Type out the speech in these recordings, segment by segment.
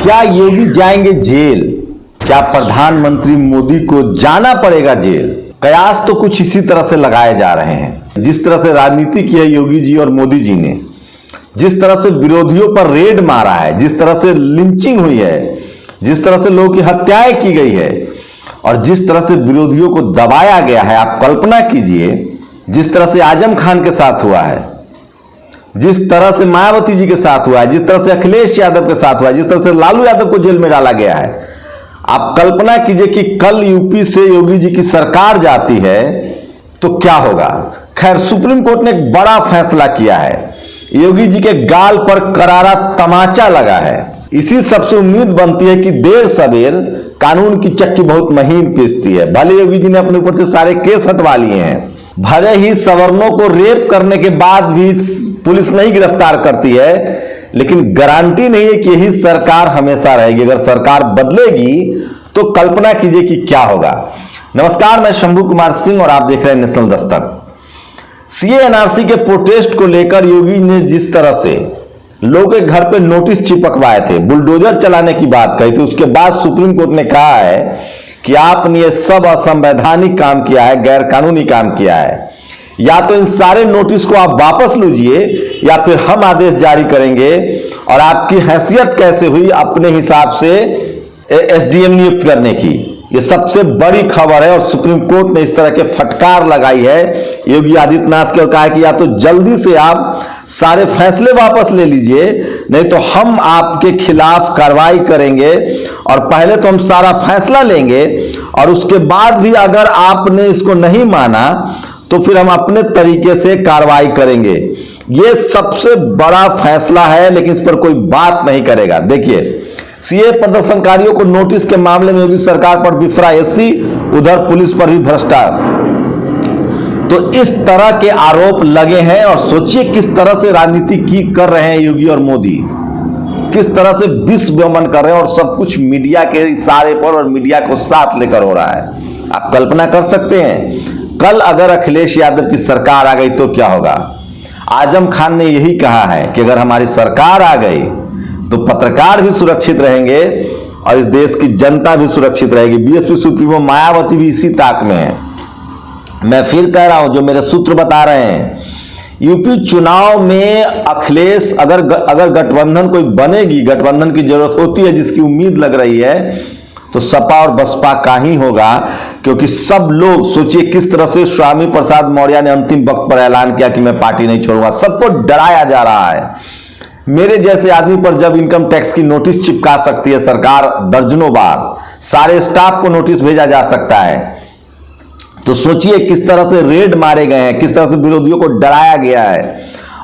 क्या योगी जाएंगे जेल? क्या प्रधानमंत्री मोदी को जाना पड़ेगा जेल? कयास तो कुछ इसी तरह से लगाए जा रहे हैं। जिस तरह से राजनीति की है योगी जी और मोदी जी ने, जिस तरह से विरोधियों पर रेड मारा है, जिस तरह से लिंचिंग हुई है, जिस तरह से लोगों की हत्याएं की गई है और जिस तरह से विरोधियों को दबाया गया है, आप कल्पना कीजिए जिस तरह से आजम खान के साथ हुआ है, जिस तरह से मायावती जी के साथ हुआ है, जिस तरह से अखिलेश यादव के साथ हुआ है, जिस तरह से लालू यादव को जेल में डाला गया है, आप कल्पना कीजिए कि कल यूपी से योगी जी की सरकार जाती है तो क्या होगा। खैर, सुप्रीम कोर्ट ने एक बड़ा फैसला किया है। योगी जी के गाल पर करारा तमाचा लगा है। इसी सबसे उम्मीद बनती है कि देर सवेर कानून की चक्की बहुत महीन पीसती है। भले योगी जी ने अपने ऊपर से सारे केस हटवा लिए हैं, भले ही सवर्णों को रेप करने के बाद भी पुलिस नहीं गिरफ्तार करती है, लेकिन गारंटी नहीं है कि यही सरकार हमेशा रहेगी। अगर सरकार बदलेगी तो कल्पना कीजिए कि क्या होगा। नमस्कार, मैं शंभू कुमार सिंह और आप देख रहे हैं नेशनल दस्तक। सीए एनआरसी के प्रोटेस्ट को लेकर योगी ने जिस तरह से लोगों के घर पे नोटिस चिपकवाए थे, बुलडोजर चलाने की बात कही थी, उसके बाद सुप्रीम कोर्ट ने कहा है कि आपने ये सब असंवैधानिक काम किया है, गैर कानूनी काम किया है। या तो इन सारे नोटिस को आप वापस लीजिए या फिर हम आदेश जारी करेंगे और आपकी हैसियत कैसे हुई अपने हिसाब से एसडीएम नियुक्त करने की। ये सबसे बड़ी खबर है और सुप्रीम कोर्ट ने इस तरह के फटकार लगाई है योगी आदित्यनाथ के और कहा कि या तो जल्दी से आप सारे फैसले वापस ले लीजिए, नहीं तो हम आपके खिलाफ कार्रवाई करेंगे और पहले तो हम सारा फैसला लेंगे और उसके बाद भी अगर आपने इसको नहीं माना तो फिर हम अपने तरीके से कार्रवाई करेंगे। यह सबसे बड़ा फैसला है, लेकिन इस पर कोई बात नहीं करेगा। देखिए, सीए प्रदर्शनकारियों को नोटिस के मामले में योगी सरकार पर बिफरा एससी, उधर पुलिस पर भी भ्रष्टाचार, तो इस तरह के आरोप लगे हैं। और सोचिए किस तरह से राजनीति की कर रहे हैं योगी और मोदी, किस तरह से विश्वमन कर रहे हैं और सब कुछ मीडिया के इशारे पर और मीडिया को साथ लेकर हो रहा है। आप कल्पना कर सकते हैं कल अगर अखिलेश यादव की सरकार आ गई तो क्या होगा। आजम खान ने यही कहा है कि अगर हमारी सरकार आ गई तो पत्रकार भी सुरक्षित रहेंगे और इस देश की जनता भी सुरक्षित रहेगी। बीएसपी सुप्रीमो मायावती भी इसी ताक में है। मैं फिर कह रहा हूं, जो मेरे सूत्र बता रहे हैं, यूपी चुनाव में अखिलेश अगर गठबंधन कोई बनेगी, गठबंधन की जरूरत होती है जिसकी उम्मीद लग रही है, तो सपा और बसपा का ही होगा। क्योंकि सब लोग सोचिए किस तरह से स्वामी प्रसाद मौर्य ने अंतिम वक्त पर ऐलान किया कि मैं पार्टी नहीं छोड़ूंगा। सबको डराया जा रहा है। मेरे जैसे आदमी पर जब इनकम टैक्स की नोटिस चिपका सकती है सरकार दर्जनों बार, सारे स्टाफ को नोटिस भेजा जा सकता है, तो सोचिए किस तरह से रेड मारे गए हैं, किस तरह से विरोधियों को डराया गया है।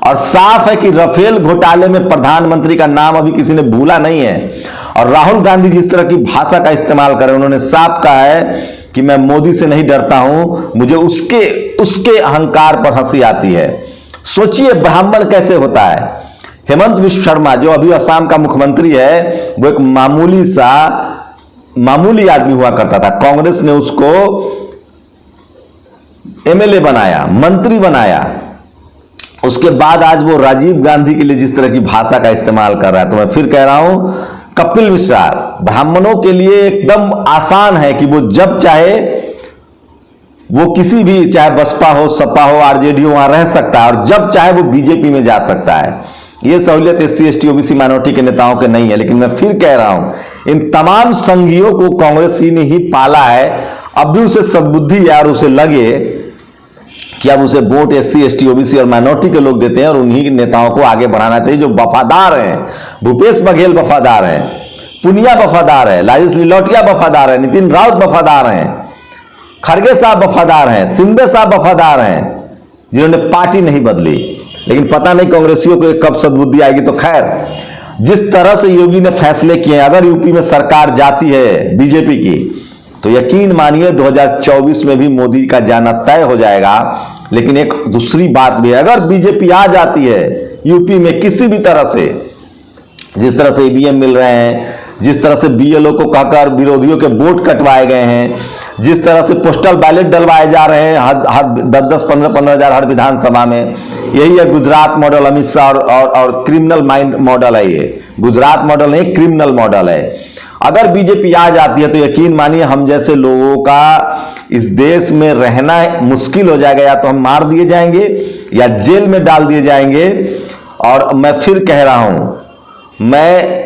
और साफ है कि राफेल घोटाले में प्रधानमंत्री का नाम अभी किसी ने भूला नहीं है। और राहुल गांधी जिस तरह की भाषा का इस्तेमाल कर रहे हैं, उन्होंने साफ कहा है कि मैं मोदी से नहीं डरता हूं, मुझे उसके अहंकार पर हंसी आती है। सोचिए ब्राह्मण कैसे होता है। हेमंत विश्व शर्मा जो अभी असम का मुख्यमंत्री है, वो एक मामूली आदमी हुआ करता था। कांग्रेस ने उसको एमएलए बनाया, मंत्री बनाया। उसके बाद आज वो राजीव गांधी के लिए जिस तरह की भाषा का इस्तेमाल कर रहा है, तो मैं फिर कह रहा हूं कपिल मिश्रा ब्राह्मणों के लिए एकदम आसान है कि वो जब चाहे वो किसी भी, चाहे बसपा हो, सपा हो, आरजेडी हो, वहां रह सकता है और जब चाहे वो बीजेपी में जा सकता है। ये सहूलियत एससी एसटी ओबीसी माइनॉरिटी के नेताओं के नहीं है। लेकिन मैं फिर कह रहा हूं, इन तमाम संघियों को कांग्रेस ने ही पाला है। अब भी उसे सद्बुद्धि है और उसे लगे कि अब उसे वोट एससी एसटी ओबीसी और माइनॉरिटी के लोग देते हैं और उन्हीं नेताओं को आगे बढ़ाना चाहिए जो वफादार हैं। भूपेश बघेल वफादार हैं, पुनिया वफादार है, लालजी लिलोटिया वफादार है, नितिन राउत वफादार हैं, खड़गे साहब वफादार हैं, शिंदे साहब वफादार हैं, जिन्होंने पार्टी नहीं बदली। लेकिन पता नहीं कांग्रेसियों को कब सद्बुद्धि आएगी। तो खैर, जिस तरह से योगी ने फैसले किए, अगर यूपी में सरकार जाती है बीजेपी की, तो यकीन मानिए 2024 में भी मोदी का जाना तय हो जाएगा। लेकिन एक दूसरी बात भी है, अगर बीजेपी आ जाती है यूपी में किसी भी तरह से, जिस तरह से ईवीएम मिल रहे हैं, जिस तरह से बीएलओ को कहकर विरोधियों के वोट कटवाए गए हैं, जिस तरह से पोस्टल बैलेट डलवाए जा रहे हैं हर 10-10, 15-15 हजार हर विधानसभा में, यही है गुजरात मॉडल। अमित शाह और क्रिमिनल माइंड मॉडल है ये, गुजरात मॉडल नहीं क्रिमिनल मॉडल है। अगर बीजेपी आ जाती है तो यकीन मानिए हम जैसे लोगों का इस देश में रहना मुश्किल हो जाएगा, या तो हम मार दिए जाएंगे या जेल में डाल दिए जाएंगे। और मैं फिर कह रहा हूं, मैं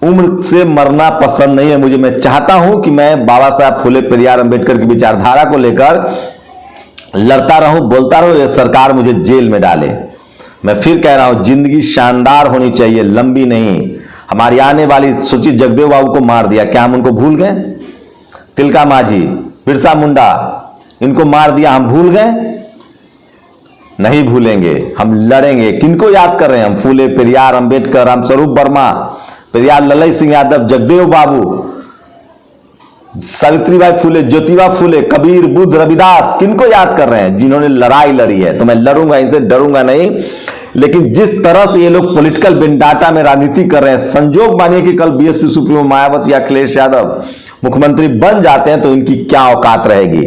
उम्र से मरना पसंद नहीं है मुझे। मैं चाहता हूं कि मैं बाबा साहब फुले पेरियार अंबेडकर की विचारधारा को लेकर लड़ता रहूं, बोलता रहूं, ये सरकार मुझे जेल में डाले। मैं फिर कह रहा हूं, जिंदगी शानदार होनी चाहिए, लंबी नहीं। हमारी आने वाली, सोचिए जगदेव बाबू को मार दिया, क्या हम उनको भूल गए? तिलका मांझी, बिरसा मुंडा, इनको मार दिया, हम भूल गए? नहीं भूलेंगे, हम लड़ेंगे। किनको याद कर रहे हैं हम? फुले पेरियार अंबेडकर, रामस्वरूप वर्मा, पेरियार ललई सिंह यादव, जगदेव बाबू, सावित्रीबाई फुले, ज्योतिबा फुले, कबीर, बुद्ध, रविदास, किनको याद कर रहे हैं? जिन्होंने लड़ाई लड़ी है। तो मैं लड़ूंगा, इनसे डरूंगा नहीं। लेकिन जिस तरह से ये लोग पॉलिटिकल वेंडाटा में राजनीति कर रहे हैं, संजोग मानिए कि कल बीएसपी सुप्रीमो मायावती या अखिलेश यादव मुख्यमंत्री बन जाते हैं तो इनकी क्या औकात रहेगी।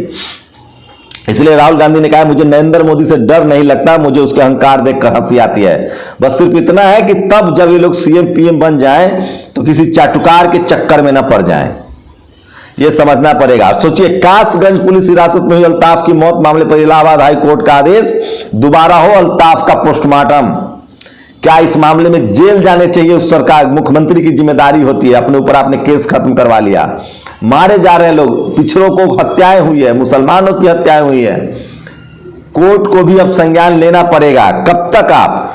इसलिए राहुल गांधी ने कहा, मुझे नरेंद्र मोदी से डर नहीं लगता, मुझे उसके अहंकार देखकर हंसी आती है। बस सिर्फ इतना है कि तब जब ये लोग सीएम पीएम बन जाएं तो किसी चाटुकार के चक्कर में न पड़ जाएं, ये समझना पड़ेगा। सोचिए, कासगंज पुलिस हिरासत में हुई अल्ताफ की मौत मामले पर इलाहाबाद हाई कोर्ट का आदेश, दोबारा हो अल्ताफ का पोस्टमार्टम। क्या इस मामले में जेल जाने चाहिए उस सरकार? मुख्यमंत्री की जिम्मेदारी होती है, अपने ऊपर आपने केस खत्म करवा लिया। मारे जा रहे हैं लोग, पिछड़ों को हत्याएं हुई है, मुसलमानों की हत्याएं हुई है। कोर्ट को भी अब संज्ञान लेना पड़ेगा। कब तक आप?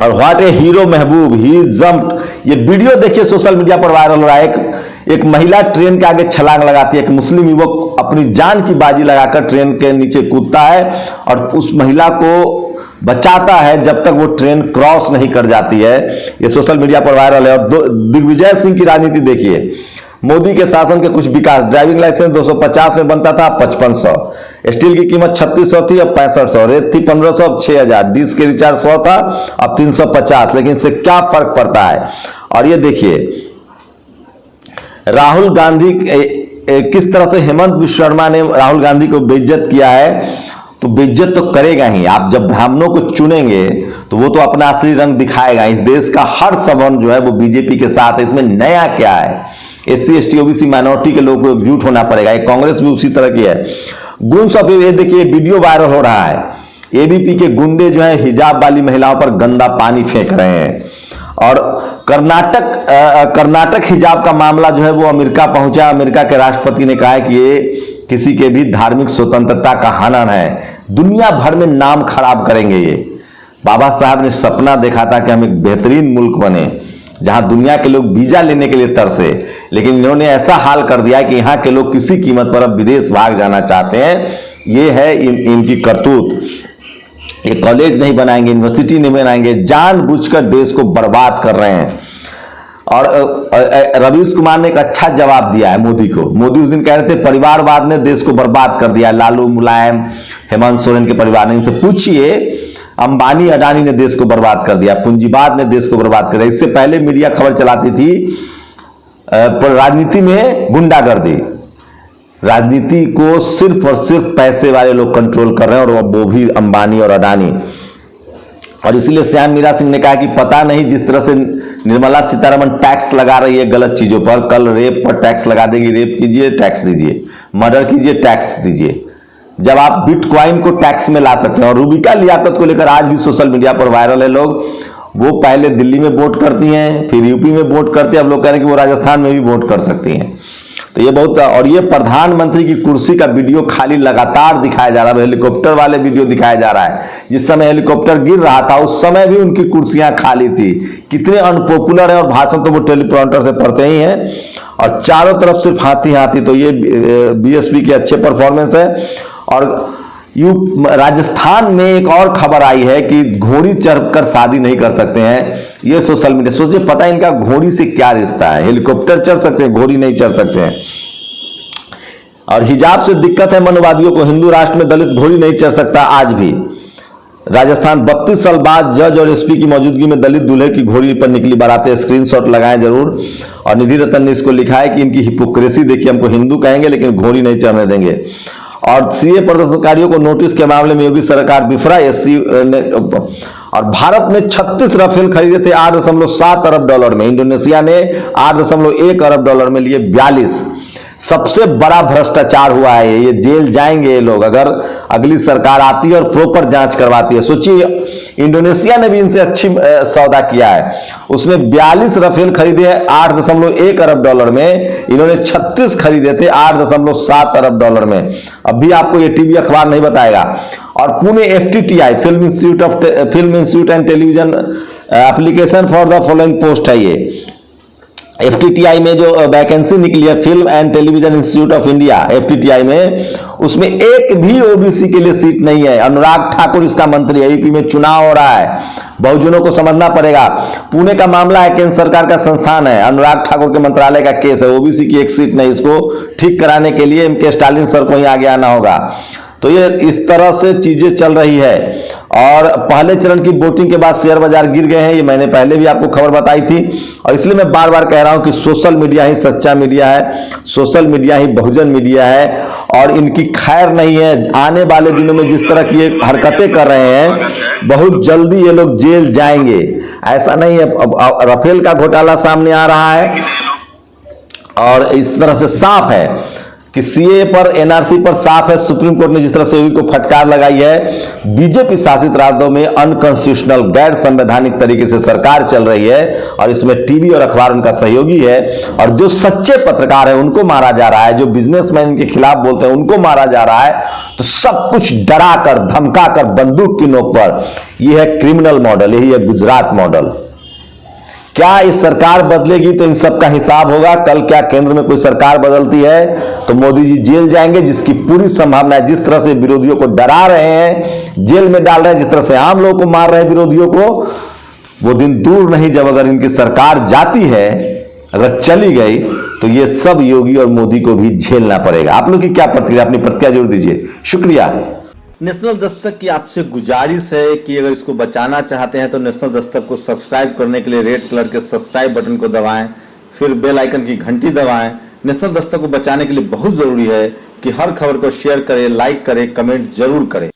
और what A hero Mehboob, he jumped. ये वीडियो देखिए, सोशल मीडिया पर वायरल हो रहा है। एक महिला ट्रेन के आगे छलांग लगाती है, एक मुस्लिम युवक अपनी जान की बाजी लगाकर ट्रेन के नीचे कूदता है और उस महिला को बचाता है जब तक वो ट्रेन क्रॉस नहीं कर जाती है। ये सोशल मीडिया पर वायरल है। और दिग्विजय सिंह की राजनीति देखिए, मोदी के शासन के कुछ विकास, ड्राइविंग लाइसेंस 250 में बनता था, 5500, स्टील की कीमत 3600 थी, अब 6500, रेत थी 1500, अब 6000, डिश के रिचार्ज 100 था, अब 350। लेकिन इससे क्या फर्क पड़ता है? और ये देखिए राहुल गांधी किस तरह से हेमंत विश्व शर्मा ने राहुल गांधी को बेइज्जत किया है। तो बेइज्जत तो करेगा ही। आप जब ब्राह्मणों को चुनेंगे तो वो तो अपना असली रंग दिखाएगा। इस देश का हर सवर्ण जो है वो बीजेपी के साथ है। इसमें नया क्या है? एससी एसटी ओबीसी माइनॉरिटी के लोगों को एकजुट होना पड़ेगा। ये कांग्रेस भी उसी तरह की है। गुंस ऑफ, ये देखिए वीडियो वायरल हो रहा है, एबीपी के गुंडे जो है हिजाब वाली महिलाओं पर गंदा पानी फेंक रहे हैं। और कर्नाटक हिजाब का मामला जो है वो अमेरिका पहुंचा। अमेरिका के राष्ट्रपति ने कहा है कि ये किसी के भी धार्मिक स्वतंत्रता का हनन है, दुनिया भर में नाम खराब करेंगे ये। बाबा साहब ने सपना देखा था कि हम एक बेहतरीन मुल्क बने जहां दुनिया के लोग वीजा लेने के लिए तरसे, लेकिन इन्होंने ऐसा हाल कर दिया कि यहां के लोग किसी कीमत पर अब विदेश भाग जाना चाहते हैं। ये है इनकी करतूत। ये कॉलेज नहीं बनाएंगे, यूनिवर्सिटी नहीं बनाएंगे, जानबूझकर देश को बर्बाद कर रहे हैं। और रवीश कुमार ने एक अच्छा जवाब दिया है मोदी को। मोदी उस दिन कह रहे थे परिवारवाद ने देश को बर्बाद कर दिया, लालू, मुलायम, हेमंत सोरेन के परिवार ने। इनसे पूछिए, अंबानी अडानी ने देश को बर्बाद कर दिया, पूंजीवाद ने देश को बर्बाद कर दिया। इससे पहले मीडिया खबर चलाती थी राजनीति में गुंडागर्दी। राजनीति को सिर्फ और सिर्फ पैसे वाले लोग कंट्रोल कर रहे हैं, और वो भी अंबानी और अडानी। और इसलिए श्याम मीरा सिंह ने कहा कि पता नहीं जिस तरह से निर्मला सीतारमण टैक्स लगा रही है गलत चीजों पर, कल रेप पर टैक्स लगा देगी, रेप कीजिए टैक्स दीजिए, मर्डर कीजिए टैक्स दीजिए। जब आप बिटकॉइन को टैक्स में ला सकते हैं। और रूबिका लियाकत को लेकर आज भी सोशल मीडिया पर वायरल है लोग। वो पहले दिल्ली में वोट करती हैं, फिर यूपी में वोट करते हैं, अब लोग कह रहे हैं कि वो राजस्थान में भी वोट कर सकती हैं। तो ये बहुत, और ये प्रधानमंत्री की कुर्सी का वीडियो खाली लगातार दिखाया जा रहा है। हेलीकॉप्टर वाले वीडियो दिखाया जा रहा है। जिस समय हेलीकॉप्टर गिर रहा था उस समय भी उनकी कुर्सियां खाली थी। कितने अनपॉपुलर है। और भाषण तो वो टेलीप्रॉम्प्टर से पढ़ते ही हैं, और चारों तरफ सिर्फ हाथी हाथी। तो ये बीएसपी के अच्छे परफॉर्मेंस है। और राजस्थान में एक और खबर आई है कि घोड़ी चढ़कर शादी नहीं कर सकते हैं। ये सोशल मीडिया, सोचिए पता है इनका घोड़ी से क्या रिश्ता है। हेलीकॉप्टर चढ़ सकते हैं, घोड़ी नहीं चढ़ सकते हैं। और हिजाब से दिक्कत है मनुवादियों को, हिंदू राष्ट्र में दलित घोड़ी नहीं चढ़ सकता आज भी। राजस्थान 32 साल बाद जज और एसपी की मौजूदगी में दलित दूल्हे की घोड़ी पर निकली बारातें, स्क्रीनशॉट लगाएं जरूर। और निधि रतन ने इसको लिखा है कि इनकी हिपोक्रेसी देखिए, हमको हिंदू कहेंगे लेकिन घोड़ी नहीं चढ़ने देंगे। और सीए प्रदर्शनकारियों को नोटिस के मामले में योगी सरकार बिफरा, एससी ने। और भारत ने 36 राफेल खरीदे थे $8.7 अरब में, इंडोनेशिया ने $8.1 अरब में लिए 42। सबसे बड़ा भ्रष्टाचार हुआ है ये जेल जाएंगे ये लोग अगर अगली सरकार आती है और प्रॉपर जांच करवाती है। सोचिए, इंडोनेशिया ने भी इनसे अच्छी सौदा किया है, उसने 42 राफेल खरीदे हैं $8.1 अरब में, इन्होंने 36 खरीदे थे $8.7 अरब में। अभी आपको ये टीवी अखबार नहीं बताएगा। और Pune FTTI film institute and television application for the following post है ये। FTTI में जो वैकेंसी निकली है, film and television institute of India FTTI में, उसमें एक भी ओबीसी के लिए सीट नहीं है। अनुराग ठाकुर इसका मंत्री है, यूपी में चुनाव हो रहा है, बहुजनों को समझना पड़ेगा। पुणे का मामला है, केंद्र सरकार का संस्थान है, अनुराग ठाकुर के मंत्रालय का केस है, ओबीसी की एक सीट नहीं। इसको ठीक कराने के लिए MK स्टालिन सर को ही आगे आना होगा। तो ये इस तरह से चीजें चल रही है। और पहले चरण की वोटिंग के बाद शेयर बाजार गिर गए हैं, ये मैंने पहले भी आपको खबर बताई थी। और इसलिए मैं बार बार कह रहा हूं कि सोशल मीडिया ही सच्चा मीडिया है, सोशल मीडिया ही बहुजन मीडिया है, और इनकी खैर नहीं है। आने वाले दिनों में जिस तरह की हरकतें कर रहे हैं, बहुत जल्दी ये लोग जेल जाएंगे। ऐसा नहीं है, अब राफेल का घोटाला सामने आ रहा है और इस तरह से साफ है कि सीए पर, एनआरसी पर साफ है, सुप्रीम कोर्ट ने जिस तरह से योगी को फटकार लगाई है। बीजेपी शासित राज्यों में अनकॉन्स्टिट्यूशनल, गैर संवैधानिक तरीके से सरकार चल रही है और इसमें टीवी और अखबार उनका सहयोगी है। और जो सच्चे पत्रकार है उनको मारा जा रहा है, जो बिजनेसमैन के खिलाफ बोलते हैं उनको मारा जा रहा है। तो सब कुछ डरा कर, धमका कर, बंदूक की नोक पर। यह है क्रिमिनल मॉडल, यही है गुजरात मॉडल। क्या इस सरकार बदलेगी तो इन सब का हिसाब होगा। कल क्या केंद्र में कोई सरकार बदलती है तो मोदी जी जेल जाएंगे, जिसकी पूरी संभावना है। जिस तरह से विरोधियों को डरा रहे हैं, जेल में डाल रहे हैं, जिस तरह से आम लोगों को मार रहे हैं विरोधियों को, वो दिन दूर नहीं जब अगर इनकी सरकार जाती है, अगर चली गई, तो ये सब योगी और मोदी को भी झेलना पड़ेगा। आप लोग की क्या प्रतिक्रिया, अपनी प्रतिक्रिया जरूर दीजिए। शुक्रिया। नेशनल दस्तक की आपसे गुजारिश है कि अगर इसको बचाना चाहते हैं तो नेशनल दस्तक को सब्सक्राइब करने के लिए रेड कलर के सब्सक्राइब बटन को दबाएं, फिर बेल आइकन की घंटी दबाएं। नेशनल दस्तक को बचाने के लिए बहुत जरूरी है कि हर खबर को शेयर करें, लाइक करें, कमेंट जरूर करें।